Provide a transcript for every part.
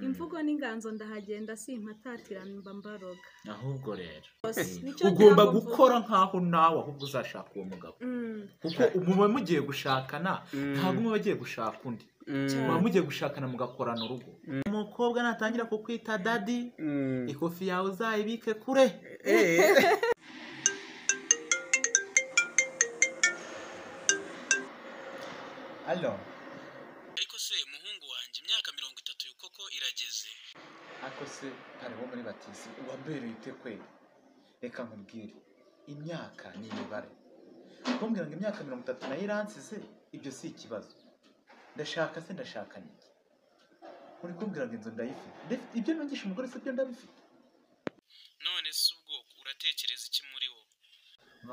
imvugo n'inganzo ndahagenda simpatatira mba mbaroga. ahubwo rero Nicyo ugomba jambo gukora nkaho nawe ahubwo uzashaka uwo mugabo kuko muba mugiye gushakana ntabwo muba bagiye gushaka undi muba mugiye gushakana mugakorana urugo umukobwa natangira kukwita dadi ikofi yawe uzayibike kure alo ariko se muhungu wanjye imyaka 30 koko irageze ako se hariho muri batisi uwambereye ute kweli reka nkubwire imyaka ni imibare kumbwira ngo imyaka 30 nayo iransize ibyo si ikibazo ndashaka se ndashaka niki uri kumbwira ngo inzu ndayifite ibyo nongisha umugore se byo ndabifite none se ubwo uratekereza iki muri wo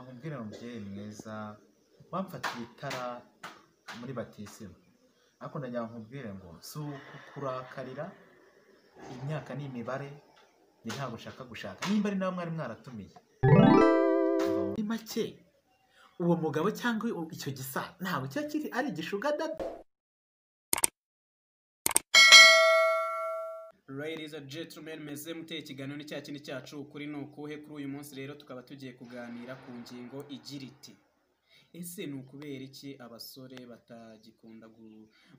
nkubwira ngo mubyeyi mwiza wamfatiye itara muri batisimu ariko ndagira nkubwire ngo si ukurakarira imyaka ni imibare ni ntabwo ushaka gushaka nimba ari nawe mwari mwaratumiye ni make uwo mugabo cyangwa icyo gisa ntabwo cyo kiri ari igishuga dada. Ladies and gentlemen, meze muteye ikiganiro ni cya kindi cyacu ukuri ni ukuhe kuri uyu munsi rero tukaba tugiye kuganira ku ngingo igira iti ese ni ukubera iki abasore batagikunda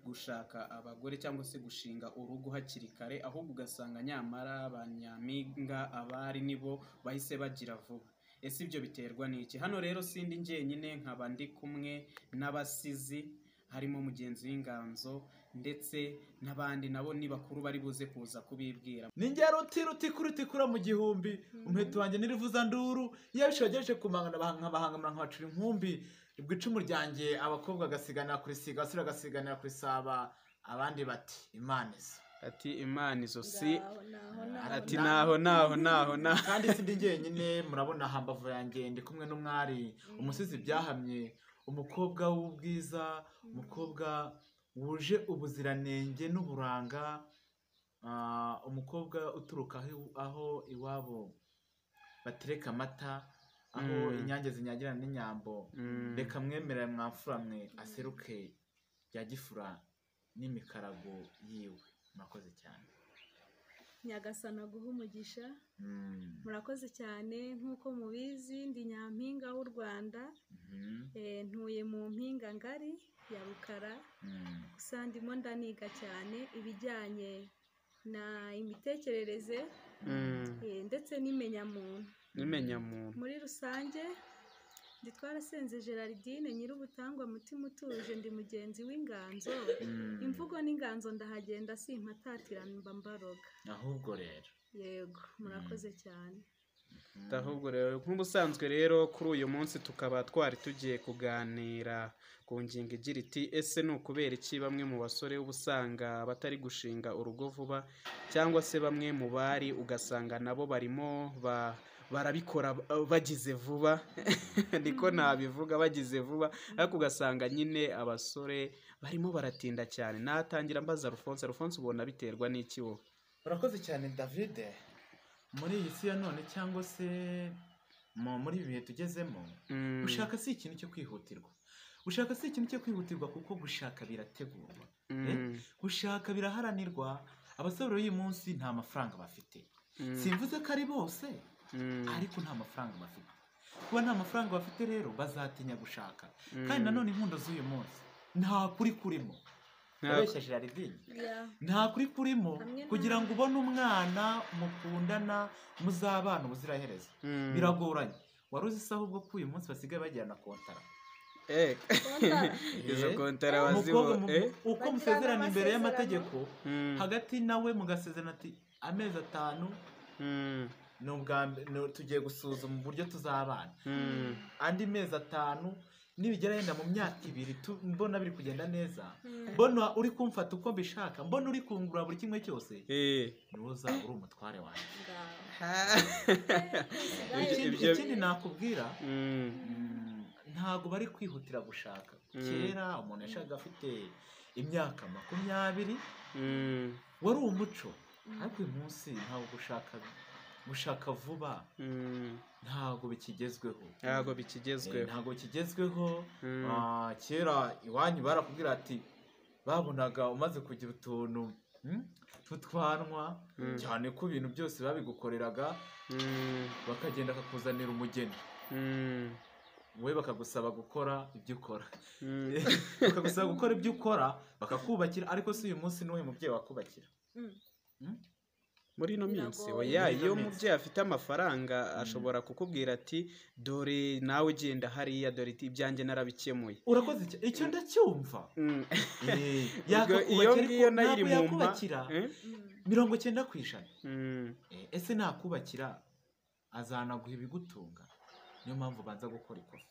gushaka abagore cyangwa se gushinga urugo hakiri kare ahubwo ugasanga nyamara abanyampinga abari nibo bahise bagira vuba ese ibyo biterwa n'iki? Hano rero sindi njyenyine nkaba ndi kumwe n'abasizi harimo mugenzi w'inganzo ndetse n'abandi nabo ni bakuru bari buze kuza kubibwira. Ninjye ruti kura mu gihumbi umuheto wanjye nirivuza nduru yabishogeje kumangana bahanga nkabacura inkumbi ibwo icumu ryanjye abakobwa gasigana kuri siga asira gasigana kuri saba abandi bati imanizo ati imanizo si ati naho kandi sindi njyenyine murabona hambavu yanjye ndi kumwe n'umwari umusizi byahamye umukobwa w'ubwiza umukobwa wuje ubuziranenge n'uburanga umukobwa uturuka aho iwabo batereka amata aho inyange zinyagirana n'inyambo reka mwemerera mwamfura mwe aseruke bya gifura n'imikarago yiwe murakoze cyane. Nyagasana guha umugisha murakoze cyane nk'uko mubizi ndi nyampinga w'u Rwanda ntuye mu mpinga ngari ya Rukara gusa ndimo ndaniga cyane ibijyanye na imitekerereze ndetse n'imenyamuntu muri rusange. Ndi Twarasenze Gerardine nyir'ubutangwa mutima utuje ndi mugenzi w'inganzo imvugo n'inganzo ndahagenda simpatatira mba mbaroga ahubwo rero yego murakoze cyane. ahubwo rero nk'ubusanzwe rero kuri uyu munsi tukaba twari tugiye kuganira ku ngingo igira iti ese ni ukubera iki bamwe mu basore ubusanga batari gushinga urugo vuba cyangwa se bamwe mu bari ugasanga nabo barimo barabikora bagize vuba niko nabivuga bagize vuba ariko ugasanga nyine abasore barimo baratinda cyane. Natangira mbaza Alphonse ubona biterwa n'iki wowe? urakoze cyane David. Muri iyi si ya none cyangwa se muri ibi bihe tugezemo gushaka si ikintu cyo kwihutirwa kuko gushaka birategurwa gushaka biraharanirwa. Abasore uyu munsi nta mafaranga bafite simvuze ko ari bose ariko nta mafaranga bafite. Kuba nta mafaranga bafite rero bazatinya gushaka kandi nanone inkundo z'uyu munsi nta kuri kurimo abeshya Gerardine nta kuri kurimo kugira ngo ubone umwana mukundana muzabana ubuziraherezo biragoranye. Wari uzi se ahubwo ko uyu munsi basigaye bagirana kontara izo kontara wazibo uko musezerana imbere y'amategeko hagati nawe mugasezerana ati amezi 5 tugiye gusuzuma uburyo tuzabana andi mezi 5 nibigera yenda mu myaka 2 mbona biri kugenda neza mbona uri kumfata uko mbishaka mbona uri kungura buri kimwe cyose nuza uri umutware wanjye. Ikindi nakubwira ntago bari kwihutira gushaka. Kera umuntu yashaka afite imyaka 20 wari umuco ariko uyu munsi ntago gushaka vuba ntago bikigezweho kera iwanyu barakubwira ati babonaga umaze kugira utuntu tutwanwa cyane ko ibintu byose babigukoreraga bakagenda bakakuzanira umugeni wowe bakagusaba gukora ibyo ukora bakagusaba gukora ibyo ukora bakakubakira ariko si uyu munsi n'uwo mubyeyi wakubakira muri ino minsi oya iyo umubyeyi afite amafaranga ashobora kukubwira ati dore nawe genda hariya dore ibyanjye narabikemuye urakoze icyo ndacyumva iyo ngiyo nayo iri mu mpa 90%. Ese nakubakira azanaguha ibigutunga niyo mpamvu banza gukora ikofi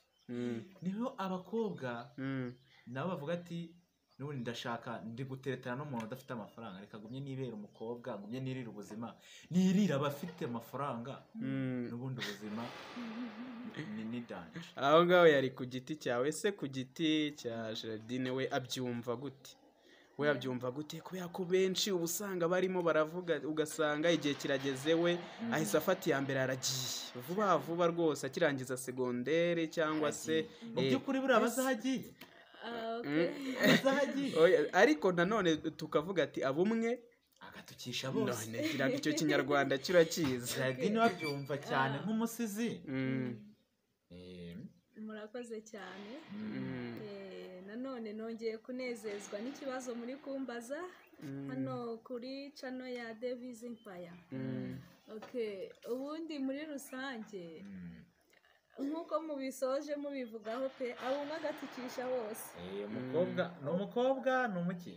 niho abakobwa nabo bavuga ati n'ubundi ndashaka ndi guteretana n'umuntu udafite amafaranga reka gumye nibera umukobwa gumye nirira ubuzima nirira abafite amafaranga n'ubundi ubuzima ni danje aho ngaho yari ku giti cyawe se ku giti cya Geraldine we abyumva gute we abyumva gute kubera ko benshi uba usanga barimo baravuga ugasanga igihe kirageze we ahise afata iya mbere aragiye vuba vuba rwose akirangiza segondere cyangwa se mu by'ukuri buriya bazahagiye ariko nanone tukavuga ati abumwe agatukisha bose none gira icyo kinyarwanda kirakiza Geraldine wabyumva cyane nk'umusizi murakoze cyane nanone nongeye kunezezwa n'ikibazo muri kumbaza hano kuri channel ya Davis Empire. Ubundi muri rusange nkuko mubisoje mubivugaho pe abumwe agatukisha bose umukobwa n'umuki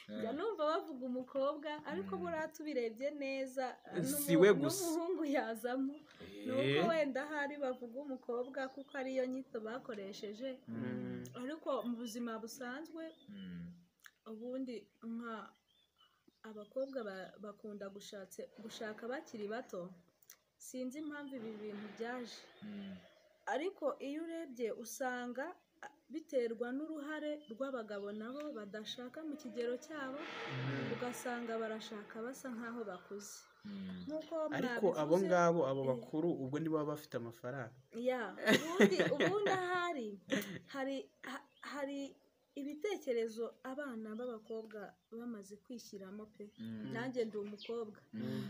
njya numva bavuga umukobwa ariko buriya tubirebye neza siwe gusa n'umuhungu yazamo nuko wenda hari bavuga umukobwa kuko ariyo nyito bakoresheje ariko mu buzima busanzwe ubundi nka abakobwa bakunda gushaka bakiri bato sinzi impamvu ibi bintu byaje ariko iyo urebye usanga biterwa n'uruhare rw'abagabo nabo badashaka mu kigero cyabo ugasanga barashaka basa nkaho bakuze ariko abo ngabo abo bakuru ubwo nibo baba bafite amafaranga ubundi hari ibitekerezo abana b'abakobwa bamaze kwishyiramo pe nanjye ndi umukobwa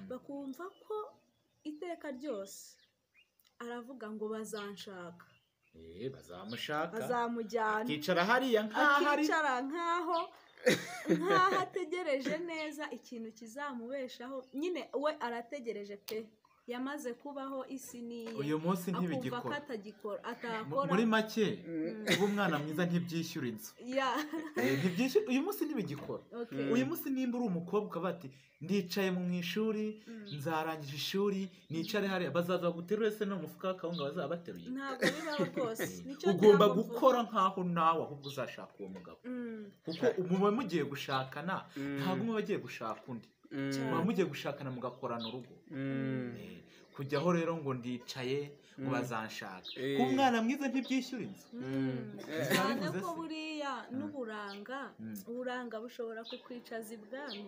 bakumva ko iteka ryose aravuga ngo bazanshaka bazamushaka bazamujyana akicara hariya nkaho ategereje neza ikintu kizamubeshaho nyine we arategereje pe yamaze kubaho isi niye uyu munsi ntibigikora atakora muri make ubu umwana mwiza ntibyishyura inzu uyu munsi ntibigikora uyu munsi nimba uri umukobwa ukaba ati ndicaye mu ishuri nzarangije ishuri nicare hariya bazaza baguterure se no mufuka w'akawunga bazaba bateruye ntabwo bibaho rwose ugomba gukora nkaho nawe ahubwo uzashaka uwo mugabo kuko muba mugiye gushakana ntabwo muba bagiye gushaka undi muba mugiye gushakana mugakorana urugo kujyaho rero ngo ndicaye ngo bazanshaka ku mwana mwiza ntibyishyura inzu cyane ko buriya uburanga bushobora kukwicaza ibwami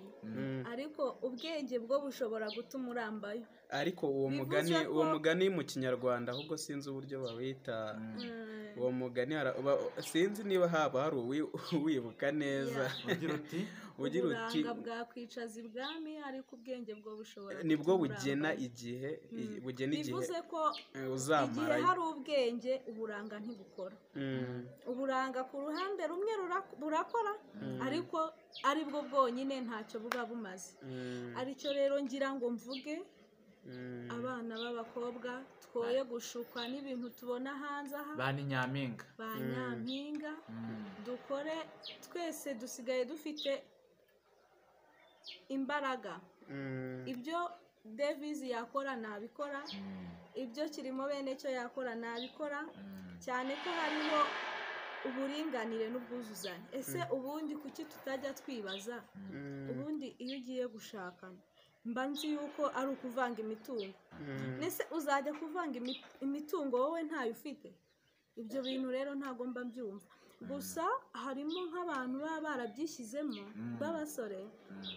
ariko ubwenge bwo bushobora gutuma urambayo ariko uwo mugani mu kinyarwanda ahubwo sinzi uburyo bawita uwo mugani sinzi niba haba hari uwibuka neza ugira uti uburanga bwakwicaza ibwami ariko ubwenge bwo bushobora nibwo bugena igihe bivuze ko uzamara igihe hari ubwenge uburanga ntibukora uburanga ku ruhande rumwe burakora ariko aribwo bwonyine ntacyo buba bumaze aricyo rero ngira ngo mvuge abana b'abakobwa twoye gushukwa n'ibintu tubona hanze aha ba nyampinga dukore twese dusigaye dufite imbaraga ibyo Davis yakora nabikora ibyo kirimo bene cyo yakora nabikora cyane ko hariho uburinganire n'ubwuzuzanye ese ubundi kuki tutajya twibaza ubundi iyo ugiye gushakana mba nzi yuko ari ukuvanga imitungo nese uzajya kuvanga imitungo wowe ntayo ufite ibyo bintu rero ntago mba mbyumva gusa harimo nk'abantu baba barabyishyizemo b'abasore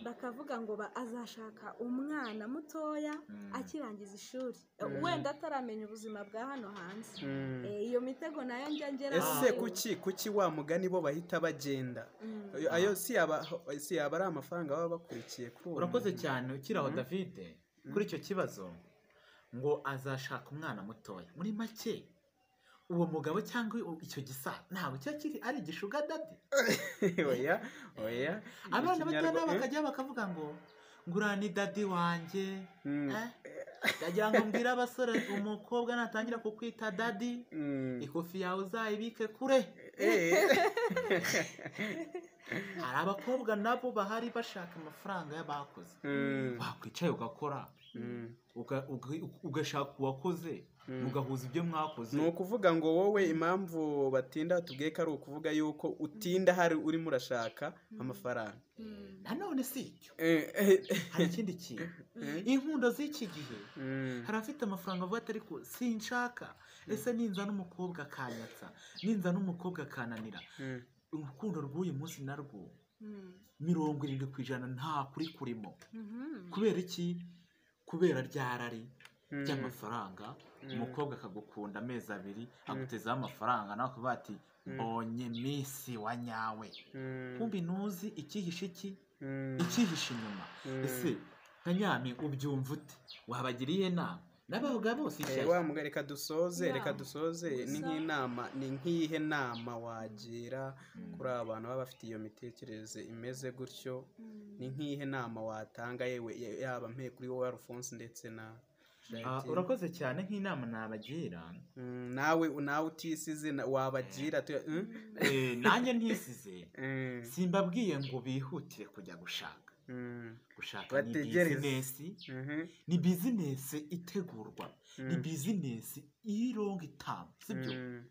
bakavuga ngo azashaka umwana mutoya akirangiza ishuri wenda ataramenya ubuzima bwa hano hanze. Iyo mitego nayo njya ngeraho. Ese kuki wa mugani bo bahita bagenda? Ayo si yaba ari amafaranga baba bakurikiye kuri uwo. Urakoze cyane ukiraho David kuri icyo kibazo ngo azashaka umwana mutoya. Muri make uwo mugabo cyangwa icyo gisa ntabwo cyo kiri ari igishuga dadi. Oya abana batana bakajya bakavuga ngo ngurani dadi wanjye. Ndagira ngo mbwira abasore umukobwa natangira kukwita dadi ikofi yawe uzayibike kure. Hari abakobwa nabo bahari bashaka amafaranga y'abakoze. Wakwicaye ugakora ugashaka uwakoze mugahuza ibyo mwakoze. Ni ukuvuga ngo wowe impamvu batinda tubwiye ko ari ukuvuga yuko utinda hari urimo urashaka amafaranga. Nanone si icyo, hari ikindi kintu. Inkundo z'iki gihe hari afite amafaranga avuga ati ariko sinshaka. Ese ninza n'umukobwa akanyatsa, ninza n'umukobwa akananira. Urukundo rw'uyu munsi narwo 70% nta kuri kurimo. Kubera iki? Kubera ryarari ry'amafaranga. Umukobwa akagukunda amezi 2 agutezaho amafaranga nawe akavuga ati mbonye misi wa nyawe. Kumbi ntuzi ikihishe ikihishe inyuma. Ese nka Nyami ubyumva ute? Wabagiriye inama n'abavuga bose icyo wa mugari reka dusoze ni nk'ihe nama wagira kuri abantu baba bafite iyo mitekerereze imeze gutyo? Ni nk'ihe nama watanga yewe yaba mpe kuri wowe Alphonse ndetse na urakoze cyane. nk'inama nabagira nawe utisize wabagira nanjye ntisize. Simbabwiye ngo bihutire kujya gushaka ni bizinesi itegurwa, ni bizinesi ironga itama, sibyo?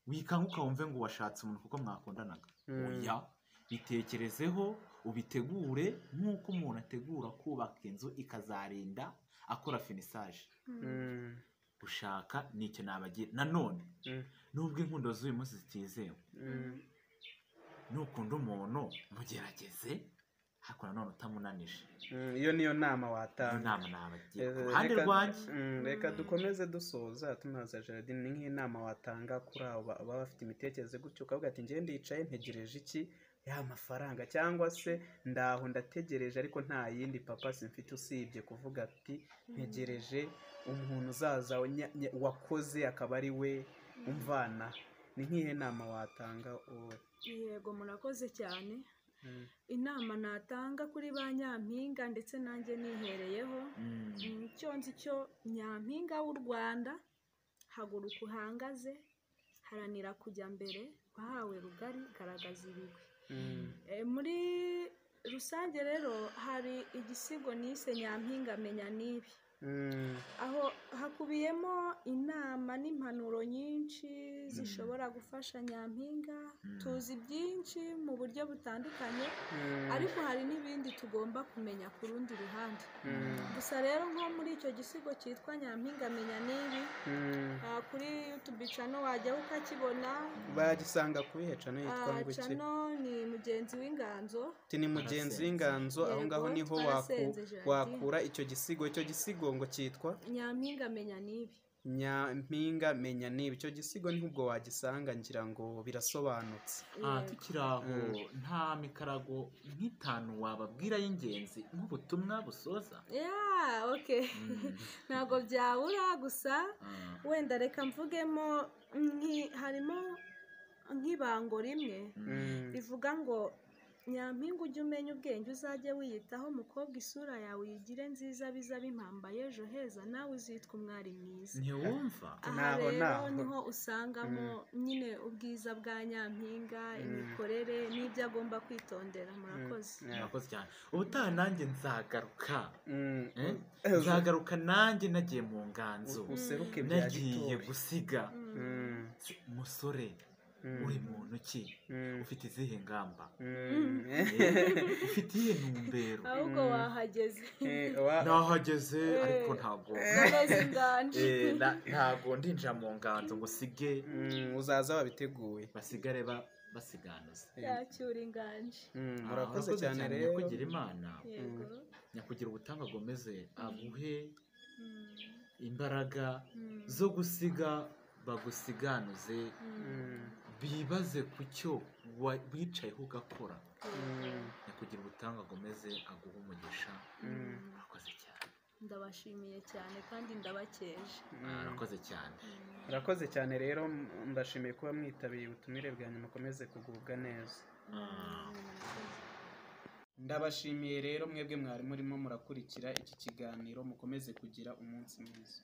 Wikanguka wumve ngo washatse umuntu kuko mwakundanaga. Oya, bitekerezeho ubitegure nk'uko umuntu ategura kubaka inzu ikazarinda akora finisage. Gushaka ni icyo nabagira. Nanone nubwo inkundo z'uyu munsi zitizewe, nukunda umuntu mugerageze ariko nanone utamunanije. Iyo niyo nama watanga. Inama nabagira ku ruhande rwanjye. Reka dukomeze dusoza tunaza Gerardine. Ni nk'inama watanga kuri abo baba bafite imitekerereze gutyo ukavuga ati njye ndicaye ntegereje iki? Ya mafaranga, cyangwa se ndaho ndategereje ariko nta yindi papa simfite usibye kuvuga ati ntegereje umuntu uzaza wakoze akaba ari we umvana. Ni nk'ihe nama watanga wowe? Yego, murakoze cyane. Inama natanga kuri ba Nyampinga ndetse nanjye nihereyeho, icyo nzi cyo Nyampinga w'u Rwanda, haguruka uhagaze, haranira kujya mbere, wahawe rugari, garagaza ibigwi. Muri rusange rero hari igisigo nise Nyampinga menya nibi, aho hakubiyemo inama n'impanuro nyinshi zishobora gufasha Nyampinga. Tuzi byinshi mu buryo butandukanye, ariko hari n'ibindi tugomba kumenya ku rundi ruhande. Gusa rero nko muri icyo gisigo cyitwa Nyampinga menya nibi, kuri YouTube channel wajya ukakibona. Bagisanga kuri channel yitwa ngo iki? Channel ni Mugenzi w'Inganzo. Ni Mugenzi w'Inganzo. Aho ngaho niho wakura icyo gisigo. Icyo gisigo ngo cyitwa Nyampinga menya nibi. Nyampinga menya nibi. Icyo gisigo ni ubwo wagisanga, ngira ngo birasobanutse. Tukiraho nta mikarago nk'itanu wababwira y'ingenzi nk'ubutumwa busoza? Okay. Ntago byabura, gusa wenda reka mvugemo harimo nk'ibango rimwe rivuga ngo Nyampinga ujye umenya ubwenge, uzajye wiyitaho, mukobwa isura yawe uyigire nziza, biza bimpamba y'ejo heza, nawe uzitwa umwari mwiza. Ntiwumva? Aha rero niho usangamo nyine ubwiza bwa Nyampinga, imikorere n'ibyo agomba kwitondera. Murakoze cyane. Ubutaha nanjye nzagaruka nanjye nagiye mu nganzo, nagiye gusiga umusore uri muntu ki ufite izihe ngamba Mm. ufite iyihe ntumbero ahubwo wahageze nahageze ariko ntabwo nageze inganje ntabwo ndinjira mu nganzo ngo sige uzaza wabiteguye basigare basiganuza yacyura inganje murakoze cyane rero nyakugira imana yego nyakugira ubutanga agomeze aguhe imbaraga zo gusiga bagusiganuze bibaze ku cyo wicayeho ugakora nyakugira ubutanga agomeze aguhe umugisha murakoze cyane ndabashimiye cyane kandi ndabakeje murakoze cyane murakoze cyane rero mbashimiye kuba mwitabiye ubutumire bwanyu mukomeze kugubwa neza ndabashimiye rero mwebwe mwari murimo murakurikira iki kiganiro mukomeze kugira umunsi mwiza